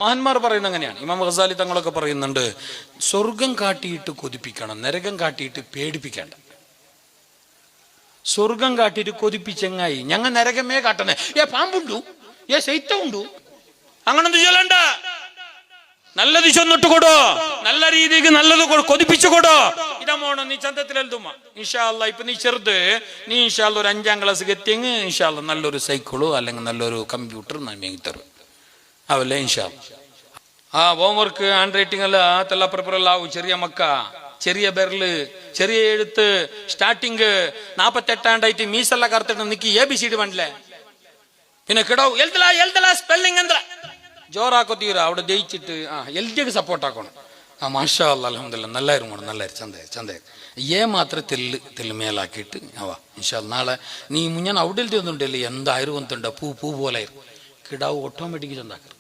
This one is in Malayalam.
മഹാന്മാർ പറയുന്നത് അങ്ങനെയാണ്. ഇമാം ഗസാലി തങ്ങളൊക്കെ പറയുന്നുണ്ട്, സ്വർഗം കാട്ടിയിട്ട് കൊതിപ്പിക്കണം, നരകം കാട്ടിയിട്ട് പേടിപ്പിക്കേണ്ട. സ്വർഗം കാട്ടിയിട്ട് കൊതിപ്പിച്ചെങ്ങായി ഞങ്ങ നരകമേ കാട്ടണേ, പാമ്പുണ്ടു, ശൈത്യമുണ്ടു, അങ്ങനൊന്നും ചൊല്ലണ്ട. നല്ലത് ചൊന്നിട്ട് കൊടു, നല്ല രീതിക്ക് നല്ലത് കൊതിപ്പിച്ചു കൊടു. ഇതമോണോ നീ ചന്തത്തിലെഴുതുമ്മ ഇൻഷാ അല്ലാ. ഇപ്പൊ നീ ചെറുത്, നീ ഇൻഷാ അല്ലാ ഒരു 5ാം ക്ലാസ് എത്തിയെങ്കിൽ ഇൻഷാ അല്ലാ നല്ലൊരു സൈക്കിളോ അല്ലെങ്കിൽ നല്ലൊരു കമ്പ്യൂട്ടർ നമ്മി തരും അവല്ലേ ഇൻഷാ അല്ലാ. ഹോംവർക്ക് ഹാൻഡ് റൈറ്റിംഗ് അല്ല തെല്ലപ്പുറപ്പുറല്ലാവൂ. ചെറിയ മക്ക, ചെറിയ ബെരല്, ചെറിയ എഴുത്ത്, സ്റ്റാർട്ടിങ് 48 മീസെല്ലാം കറുത്തിട്ട് നിക്കി ABCD വേണ്ടല്ലേ. പിന്നെ കിടാവും എഴുതല സ്പെല്ലിംഗ് എന്താ ജോറാക്കോ തീര അവിടെ ജയിച്ചിട്ട് LDക്ക് സപ്പോർട്ട് ആക്കണം. മാഷാ അല്ലാ അൽഹംദുലില്ലാ നല്ലായിരുന്നു, നല്ലായിരുന്നു, ചന്തേ മാത്രം തെല്ല് മേലാക്കിയിട്ട് ഇൻഷാ അല്ലാ. നാളെ നീ മുഞ്ഞാൻ അവിടെ ഒന്നുണ്ടല്ലേ എന്തായിരുന്നു പൂ പോലെ കിടാവ് ഓട്ടോമാറ്റിക് ചന്താക്കർ.